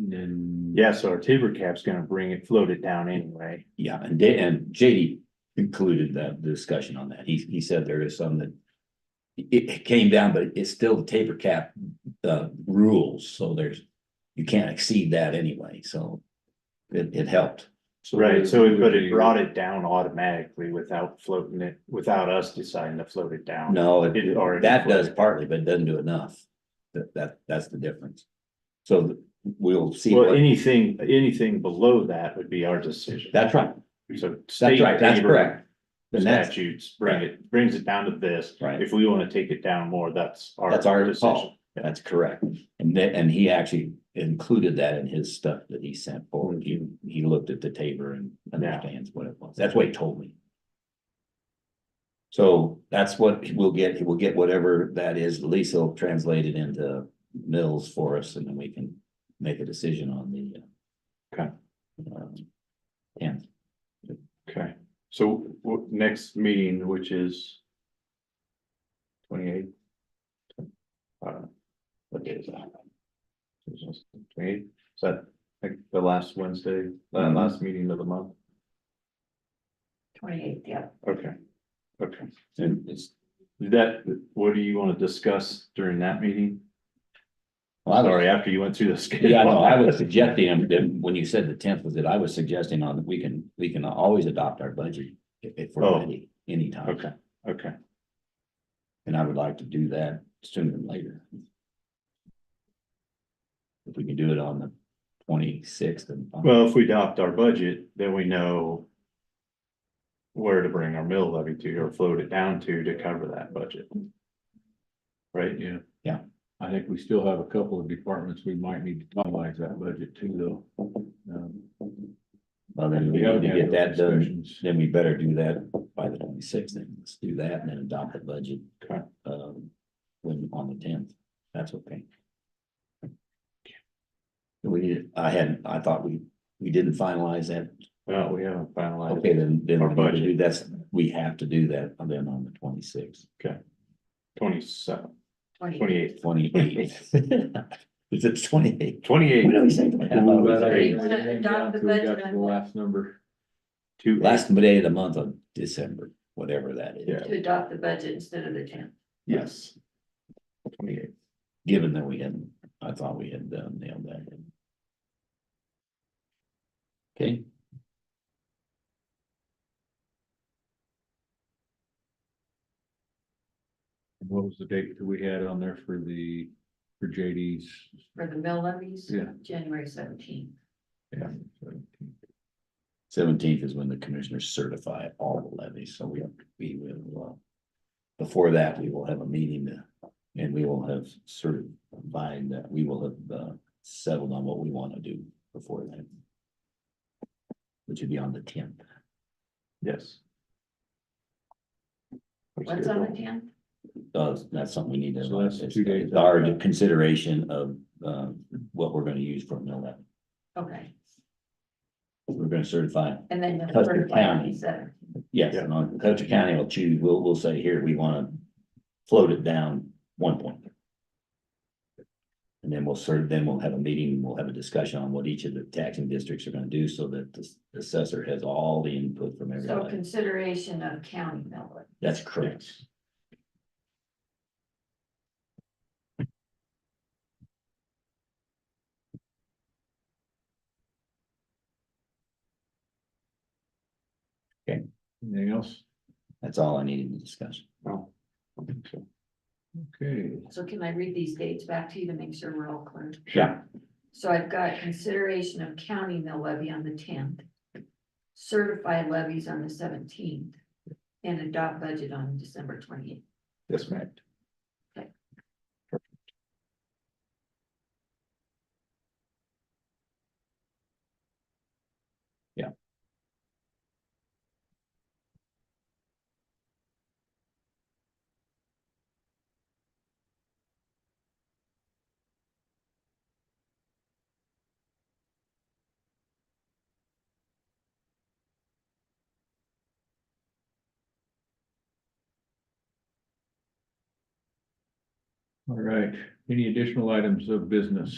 then. Yeah, so our Tabor cap's gonna float it down anyway. Yeah, and JD included that discussion on that. He said there is some that. It came down, but it's still the taper cap, rules, so you can't exceed that anyway, so. It helped. Right, but it brought it down automatically without floating it, without us deciding to float it down. No, It already that does floated. partly, but it doesn't do enough. That's the difference. So we'll see. Well, what- anything below that would be our decision. That's right. So. That's state right. That's Tabor correct. And that's, Statutes brings it down to this. Right. If we wanna take it down more, that's our that's our decision. call. That's correct. And he actually included that in his stuff that he sent forward. He looked at the Tabor and understands what it was. That's what he told me. So that's what we'll get. We'll get whatever that is. Lisa will translate it into mills for us, and then we can make a decision on the. Okay. Yeah. Okay, so next meeting, which is. 28th. What day is that? 28th, is that like the last Wednesday, last meeting of the month? 28th, yeah. Okay, okay. And it's, What do you wanna discuss during that meeting? well, I was- Sorry, after you went through the schedule. yeah, no, I was suggesting, when you said the 10th was it, I was suggesting on that we can always adopt our budget if we're Oh. ready, anytime. Okay, okay. And I would like to do that sooner than later. If we can do it on the 26th and. Well, if we adopt our budget, then we know. Where to bring our mill levy to or float it down to cover that budget. Right? Yeah. Yeah. I think we still have a couple of departments we might need to finalize that budget too, though. Well, then we haven't need to had get that those done, discussions. then we better do that by the 26th, then let's do that and then adopt the budget. Okay. When on the 10th, that's okay. I thought we didn't finalize that. Well, we haven't finalized. Okay, then Our we have to do budget. we have to do that then on the 26th. 27, 28th. 28th. 28th. Is it 28th? 28. What do we say? Ooh, that So ain't- you wanna adopt the We got budget to on the what? last number. Last day of the month of December, whatever that is. Yeah. To adopt the budget instead of the 10th. Yes. 28. Given that I thought we had nailed that in. Okay, What was the date that we had on there for JD's? For the mill levies? Yeah. January 17th. Yeah. 17th is when the commissioners certify all the levies, so we will, before that, we will have a meeting and we will have certified that we will have, settled on what we want to do before that. Which would be on the 10th. Yes. What's on the 10th? That's something we need to. So that's 2 days It's our after that. consideration of, what we're gonna use for a mill levy. Okay, We're gonna certify, and then the Custer certified County. levies that yes, Yeah. and on Custer County will choose, we'll say here, we wanna float it down 1 point. And then we'll have a meeting, we'll have a discussion on what each of the taxing districts are gonna do, so that the assessor has all the input from so everybody. consideration of county mill levy. That's correct. Anything else? That's all I needed to discuss. No. I don't think so. Okay. So can I read these dates back to you to make sure we're all clear? Yeah. So I've got consideration of county mill levy on the 10th. Certified levies on the 17th. And adopt budget on December 28th. Yes, ma'am. All right. Any additional items of business?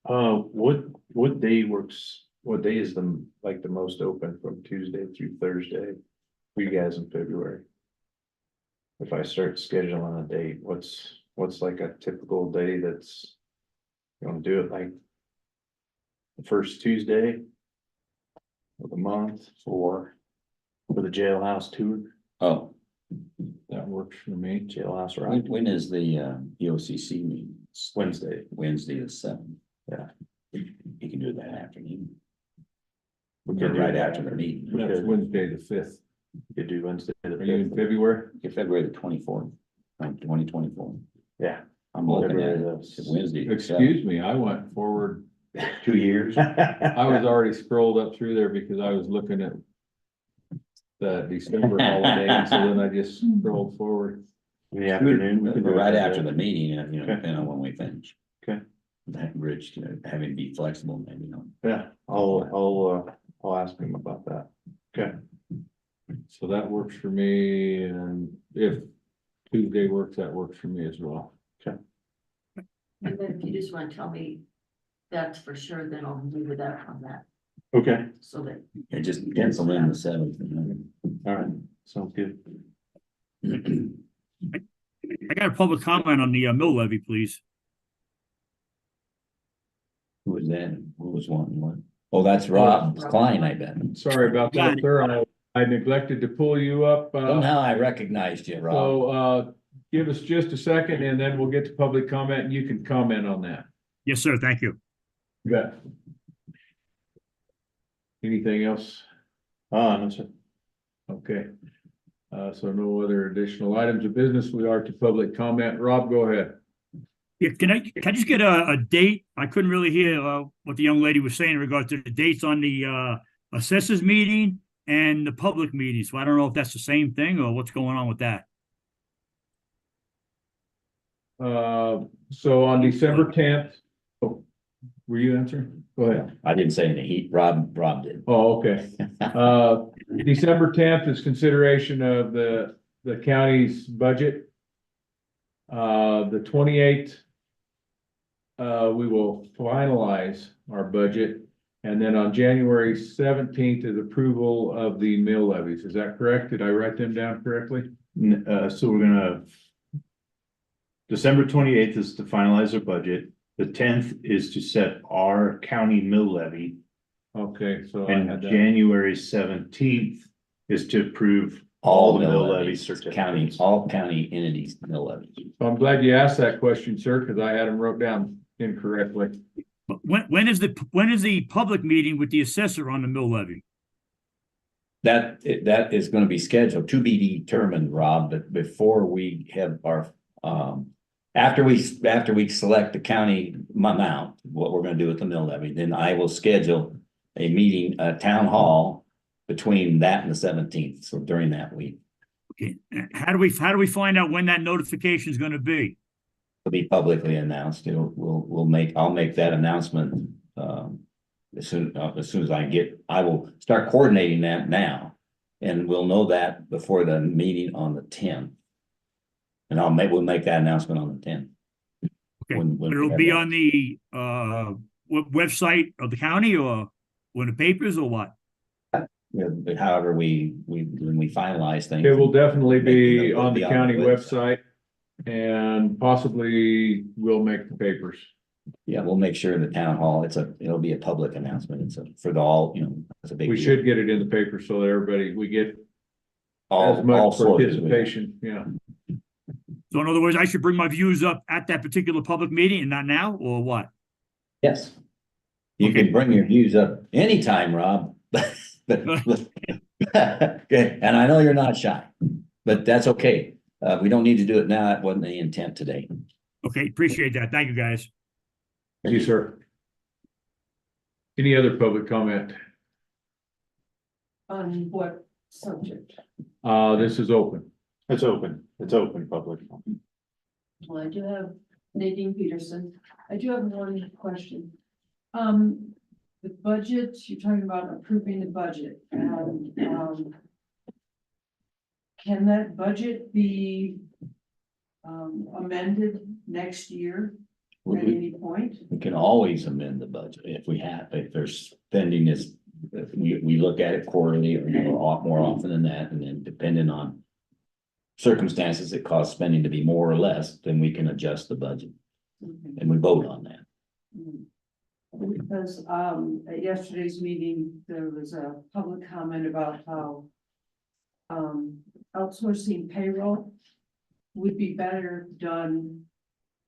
What day works, what day is the most open from Tuesday through Thursday for you guys in February? If I start scheduling a date, what's like a typical day that's, you wanna do it like the first Tuesday of the month for the jailhouse tour, Oh, That works for me. jailhouse when, ride, when is the BOCC meeting? Wednesday. Wednesday the seventh. Yeah. You can do that afternoon. We Or could do right that. after the meeting. We That's could. Wednesday the fifth. You could do Wednesday the Are you in 5th. February? February the 24th, 2024. Yeah. I'm looking at February it. the- Wednesday. the Excuse me, I went forward. 2 years. I was already scrolled up through there because I was looking at the December holiday, and so then I just scrolled forward. In the afternoon, we could do it Right that after day. the meeting, Okay. depending on when we finish. Okay. That Rich, having to be flexible, maybe, Yeah, I'll ask him about that. Okay. So that works for me, and if Tuesday works, that works for me as well. And then if you just wanna tell me that's for sure, then I'll move it up on that, Okay, so that. and just pencil in the 7th. all right, sounds good. I got a public comment on the mill levy, please. Who was that? Who was wanting one? Oh, that's Rob Klein, I bet. Sorry about that, sir. I neglected to pull you up. Somehow I recognized you, Rob. So, give us just a second and then we'll get to public comment and you can comment on that. Yes, sir. Thank you. You bet. Anything else? No, sir. Okay. So no other additional items of business. We are to public comment. Rob, go ahead. Yeah, can I just get a date? I couldn't really hear what the young lady was saying in regards to the dates on the assessors meeting and the public meeting. So I don't know if that's the same thing or what's going on with that. So on December 10th, oh, were you answering? Go ahead. I didn't say any. Rob did. Oh, okay. December 10th is consideration of the county's budget. The 28th, we will finalize our budget. And then on January 17th is approval of the mill levies. Is that correct? Did I write them down correctly? So we're gonna. December 28th is to finalize our budget. The 10th is to set our county mill levy. Okay, so I And had that. January 17th is to approve all the mill levy County, certificates. all county entities mill levies. So I'm glad you asked that question, sir, because I had them wrote down incorrectly. But when is the public meeting with the assessor on the mill levy? That is gonna be scheduled to be determined, Rob, but before we have our, after we select the county amount, what we're gonna do with the mill levy, then I will schedule a meeting, a town hall between that and the 17th, so during that week. Okay. How do we find out when that notification is going to be? It'll be publicly announced. I'll make that announcement, as soon as I will start coordinating that now. And we'll know that before the meeting on the 10th. And we'll make that announcement on the 10th. Okay, When but we it'll have be that. on the website of the county or in the papers or what? But however when we finalize things. It will definitely be It'll on the be county website and possibly will make the papers. Yeah, we'll make sure in the town hall, it'll be a public announcement. It's for the all, it's a big. We deal. should get it in the paper so that everybody, we get All as much sources. participation, yeah. So in other words, I should bring my views up at that particular public meeting and not now, or what? Yes. You Okay. can bring your views up anytime, Rob. Okay, and I know you're not shy, but that's okay. We don't need to do it now. That wasn't the intent today. Okay, appreciate that. Thank you, guys. Thank you, sir. Any other public comment? On what subject? This is open. It's open public. Well, I do have Nadine Peterson. I do have one question. The budget, you're talking about approving the budget and, can that budget be amended next year? We, at any point? we can always amend the budget if there's spending is, we look at it quarterly or more often than that, and then depending on circumstances that cause spending to be more or less, then we can adjust the budget Okay. and we vote on that. Because at yesterday's meeting, there was a public comment about how outsourcing payroll would be better done,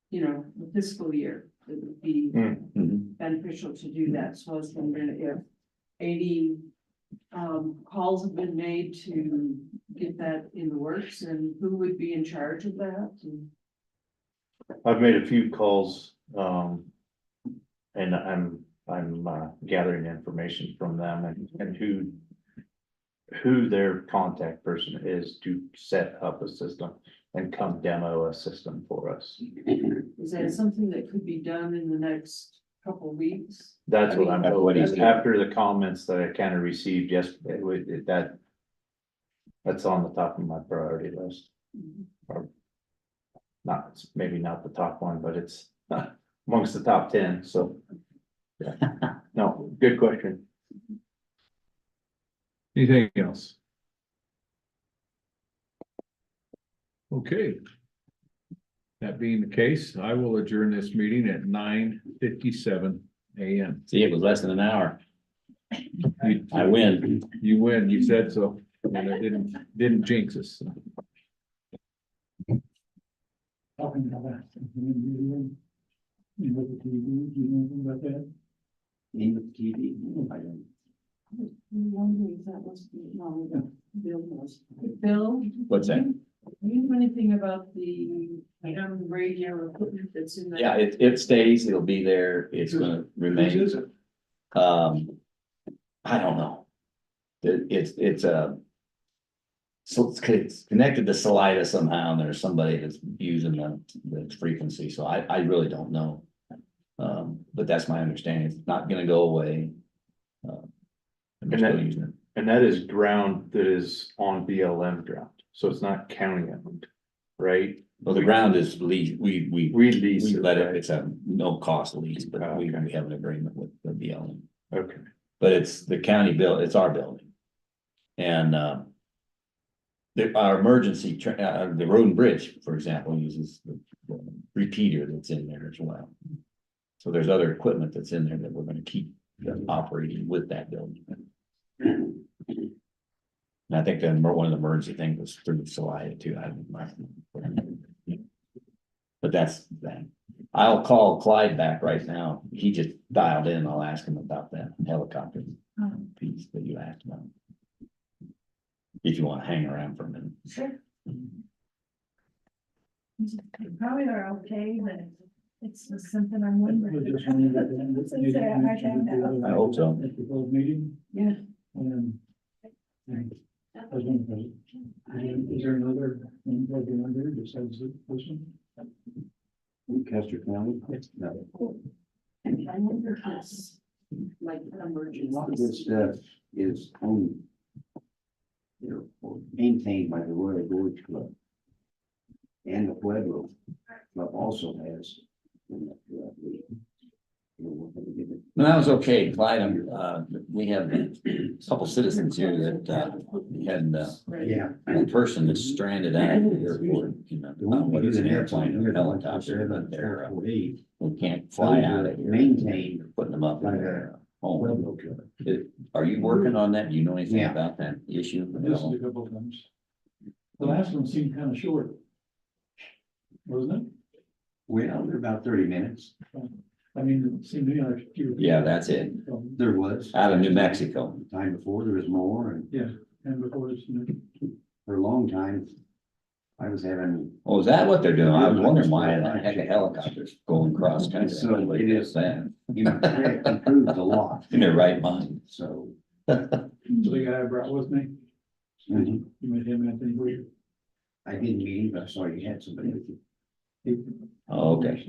you know, the fiscal year. It would be Mhm. beneficial to do that. So I was wondering if 80 calls have been made to get that in the works, and who would be in charge of that? And I've made a few calls, and I'm gathering information from them and who their contact person is to set up a system and come demo a system for us. is that something that could be done in the next couple weeks? That's what I'm, That's what he's doing. after the comments that I kind of received yesterday, that's on the top of my priority list. Or not, it's maybe not the top one, but it's amongst the top 10, so. Yeah. No, good question. Anything else? Okay. That being the case, I will adjourn this meeting at 9:57 a.m. See, it was less than an hour. You- I win. You win, you said so, and it didn't jinx us. Talking about that. In with the TV, do you know anything about that? In with the TV? I don't. I'm wondering if that was, no, Bill was. Bill, What's that? do you know anything about the radio equipment that's in there? Yeah, it stays, it'll be there, it's gonna remain. Whose is it? I don't know. It's so it's connected to Salida somehow, and there's somebody that's using the frequency, so I really don't know. But that's my understanding, it's not gonna go away. And And they're that- still using it. And that is ground that is on BLM ground, so it's not county owned, right? Well, the ground is lease, we We lease it, let it, right? it's a no cost lease, but Oh, we okay. have an agreement with the BLM. Okay, But it's the county bill, it's our building. And our emergency, the road and bridge, for example, uses the repeater that's in there as well. So there's other equipment that's in there that we're gonna keep operating with that building. And I think one of the emergency things was through Salida too. But that's that. I'll call Clyde back right now. He just dialed in. I'll ask him about that helicopter piece that you asked about. If you want to hang around for a minute. Sure. Probably are okay, but it's just something I'm wondering. I hope so. At the full meeting, Yeah. and. As one president. And is there another thing that you're under besides this one? In Custer County? No. I wonder if it's like A lot of this emergency. stuff is owned. Maintained by the Royal Gorge Club. And the Pueblo Club also has. No, that was okay, Clyde. We have a couple citizens here that had Yeah. one person that's stranded out at the airport. You know, I don't know whether it's an airplane or a helicopter, but they're we can't fly out of here. Maintained They're putting them up in their home. Pueblo Club. Are you working on that? Do you know anything Yeah. about that issue? at This is all? a couple of times. The last one seemed kind of short. Wasn't it? Well, they're about 30 minutes. I mean, it seemed to me like. Yeah, that's it. There was. Out of New Mexico. Time before, there was more, and Yeah, and before this. for a long time, I was having, Oh, is that what they're doing? I was wondering why the heck a helicopter's going cross country. So Nobody it does is- that. improved a lot, In their right mind. so. So the guy I brought with me, mhm. you met him, Anthony, were you? I didn't meet him, but I saw you had somebody with you. Oh, okay.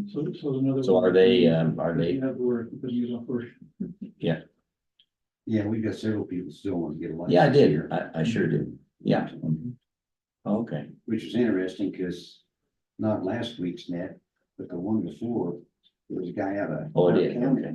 So another. So are they? You have to work, because you don't work. Yeah, we've got several people still want to get a license. Yeah, I did. here. I sure did. Yeah. Okay. Which is interesting, because not last week's net, but the one before, there was a guy out of. Oh, it did, okay.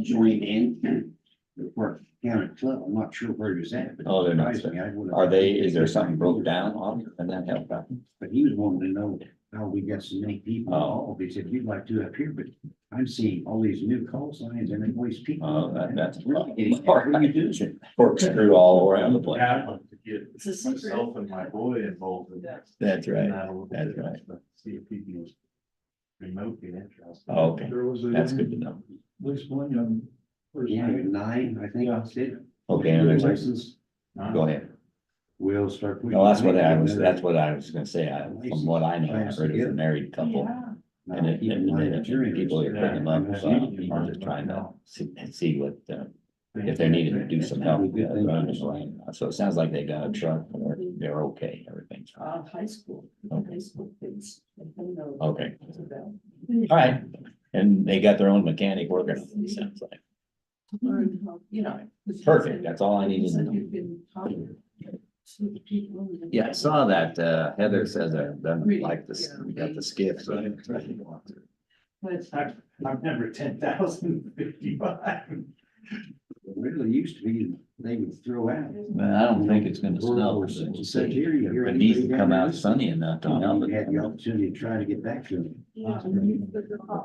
Joined in, the Park County Club, I'm not sure where he was at, but. Oh, they're not, surprised me. I would've- are they, is there something broke down on in that helicopter? But he was wanting to know how we got so many people Oh. involved. He said, you'd like to up here, but I'm seeing all these new call signs and always people. Oh, that's. Really getting- What are you doing? Corkscrew all around the place. I'd like to get It's a secret. myself and my boy involved in that. That's right, In that a little that's bit, right. but See if he can remotely interested. Oh, okay, There was that's good to know. At least one young person. Yeah, 9, I think Yeah. that's it. Okay, and there's, License. go ahead. We'll start. No, that's what I was, that's what I was gonna say. From what I know, I heard it was a married couple. Yeah. And people are picking them up, people just trying to see what, if they needed to do some help. So it sounds like they got a truck, or they're okay, everything's fine. High school, Okay. high school kids. Okay, all right, and they got their own mechanic working, on it, it sounds like. Learn how, you know. Perfect, that's all I needed to know. You've been talking to the people. Yeah, I saw that, Heather says that, doesn't like this, we got the skiff, so. But I've never 10,055. It really used to be, they would throw out. Man, I don't think it's gonna snow. Said here, you hear It needs to anybody come down out there? sunny enough to melt You had the it. opportunity to try to get back to them. Looks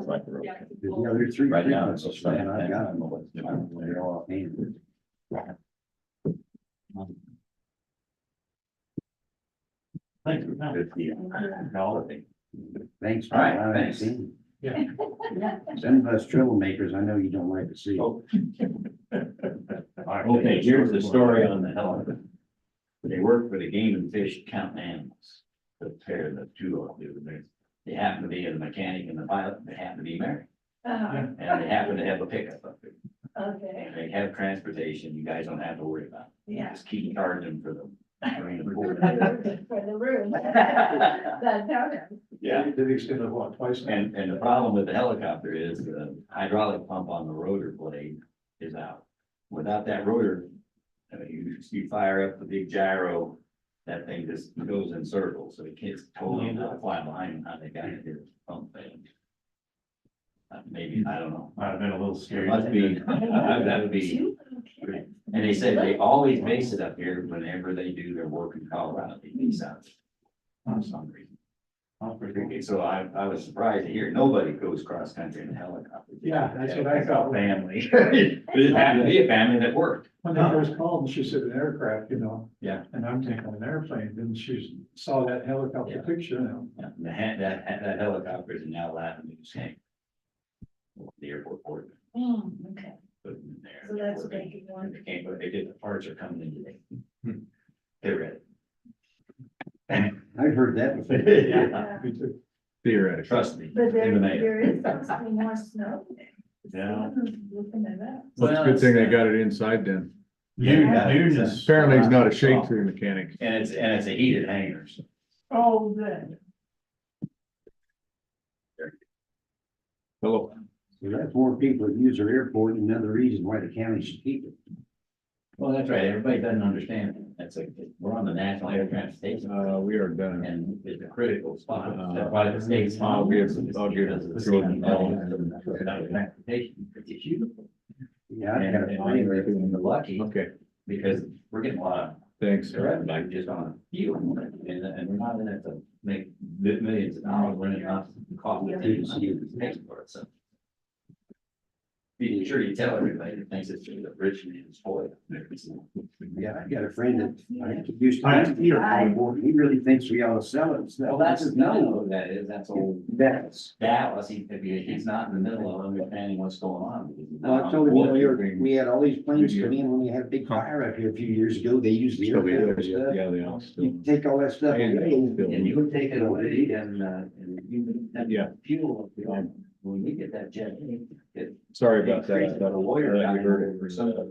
like we're okay. Yeah, there's 3 Right now, it's frequencies, just man, I've got them. right. They're all offhand. Thank you. Thanks. All right, for allowing thanks. us in. Yeah. Some of us troublemakers, I know you don't like to see. Okay, here's the story on the helicopter. They work for the Game and Fish Counting Animals. The pair, the two of them, they happen to be a mechanic and the pilot, they happen to be married, and they happen to have a pickup up there. Okay, They have transportation, you guys don't have to worry about it. yeah. Just keep charging for them. For the room. That's how it is. Yeah. Did he extend it what, twice? now? And the problem with the helicopter is the hydraulic pump on the rotor blade is out. Without that rotor, you fire up the big gyro, that thing just goes in circles, so it can't totally not fly behind how they got it here, pump thing. Maybe, I don't know. Might have been a little It scary. must be, that would be, Two little kids. and they say they always base it up here whenever they do their work in Colorado, they base out for some reason. Okay, so I was surprised to hear nobody goes cross country in a helicopter. Yeah, that's what I thought. Family. It happened to be a family that worked. When they first called, and she said an aircraft, you know. Yeah. And I'm thinking an airplane, then she saw that helicopter Yeah. picture, and Yeah, that helicopter is now Latin News Hank. The airport board Oh, okay. put them in there. So that's making one. They can't, but they did, the parts are coming in today. They're ready. I've heard that before. Yeah, me too. Theoretically. trust me. But in there, the mail. there is supposed to be more snow. Yeah. Looking at that. Well, it's a good thing they got it inside then. Noon is. Apparently he's not a shade tree mechanic. And it's a heated hangar, so. Oh, good. Hello. So that's more people that use our airport, and another reason why the county should keep it. Well, that's right, everybody doesn't understand, that's like, we're on the National Air Transportation. We are done. And it's a critical spot, that's why the state's. I'll give Jordan Transportation, it's beautiful. Yeah, I've And got a friend that. we're lucky, Okay, because we're getting a lot of thanks. revenue just on fuel, and we're not in it to make millions of dollars, we're in it not to cost the city to pay for it, so. Be sure you tell everybody that thinks it's just a rich man's toy. Yeah, I got a friend that I used to. He really thinks we ought to sell it and stuff. Well, that's, no, who that is, that's old That's. Dallas, he's not in the middle of understanding what's going on. because he's Well, not I on told him, board. we had all these planes come in when we had a big fire up here a few years ago. They used the Still be there, aircraft stuff. yeah, they all still. You take all that stuff away. And you would take it away and you, that Yeah. fuel, when we get that jet, it. Sorry about that. I Creates thought a lawyer I down heard there it. for some of the